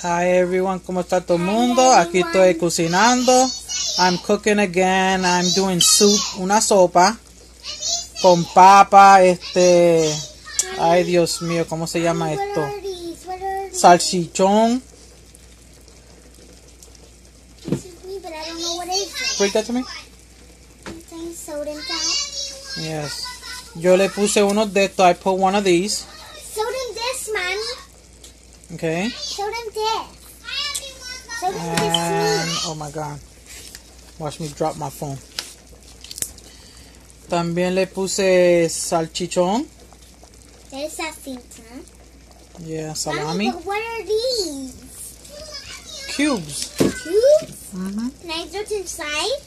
Hi everyone, ¿cómo está todo el mundo? Aquí estoy cocinando. I'm cooking again. I'm doing soup, una sopa con papa, ay Dios mío, ¿cómo se llama esto? Salchichón. Break that to me. Yes. Yo le puse uno de estos. I put one of these. Show them this, mommy. Okay. Show them this. Show them And, this. oh my God. Watch me drop my phone. También le puse salchichón. There's that thing, huh? Yeah, salami. Mommy, but what are these? Cubes. Cubes? Mm-hmm. Can I do it inside?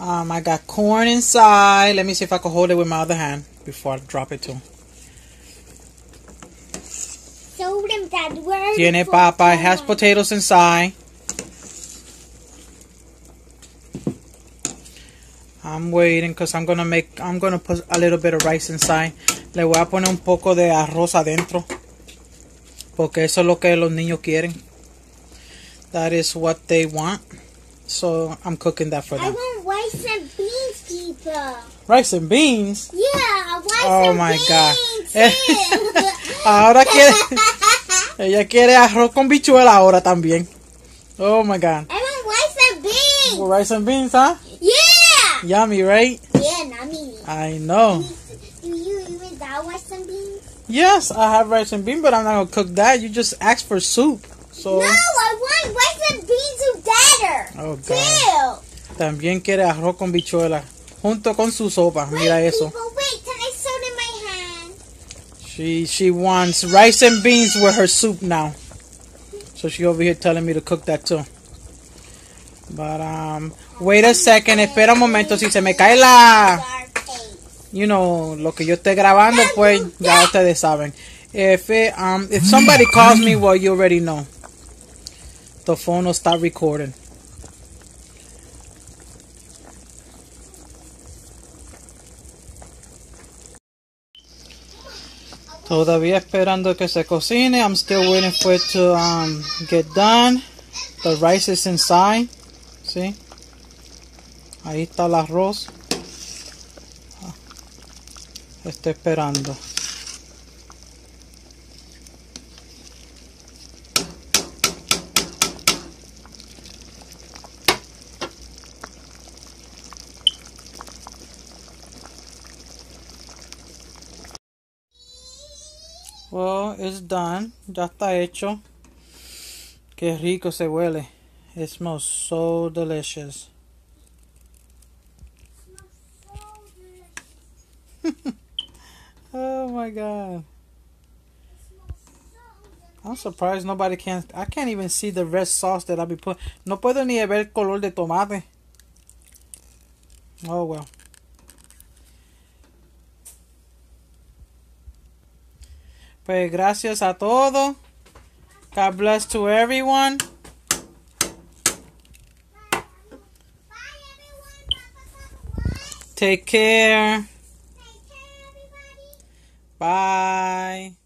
I got corn inside. Let me see if I can hold it with my other hand before I drop it too. Show them that word. Tiene papa. It has potatoes inside. I'm waiting because I'm gonna put a little bit of rice inside. Le voy a poner un poco de arroz adentro. Porque eso es lo que los niños quieren. That is what they want. So I'm cooking that for them. I want rice and beans, people. Rice and beans? Yeah, rice Oh and my beans. God. Too. Ahora quiere... Ella quiere arroz con bichuela ahora también. Oh my God. I want rice and beans. Well, rice and beans, huh? Yeah. Yummy, right? Yeah, not me. I know. Do you even got rice and beans? Yes, I have rice and beans, but I'm not going to cook that. You just asked for soup. So... No, I want rice and beans together. Oh, God. Too. También quiere arroz con bichuela. Junto con su sopa. Mira Wait, eso. people, wait, can I sew it in my hand? She wants rice and beans with her soup now. So she over here telling me to cook that too. But wait a second, espera un momento, si se me cae la, you know, lo que yo esté grabando, pues ya ustedes saben. If somebody calls me, well, you already know. The phone will start recording. Todavía esperando que se cocine. I'm still waiting for it to get done. The rice is inside. ¿Sí? Ahí está el arroz. Estoy esperando. Well, it's done. Ya está hecho. Qué rico se huele. It smells so delicious. Oh my God. I'm surprised nobody can. I can't even see the red sauce that I be putting. No puedo ni ver el color de tomate. Oh well. Pues gracias a todos. God bless to everyone. Take care. Take care, everybody. Bye.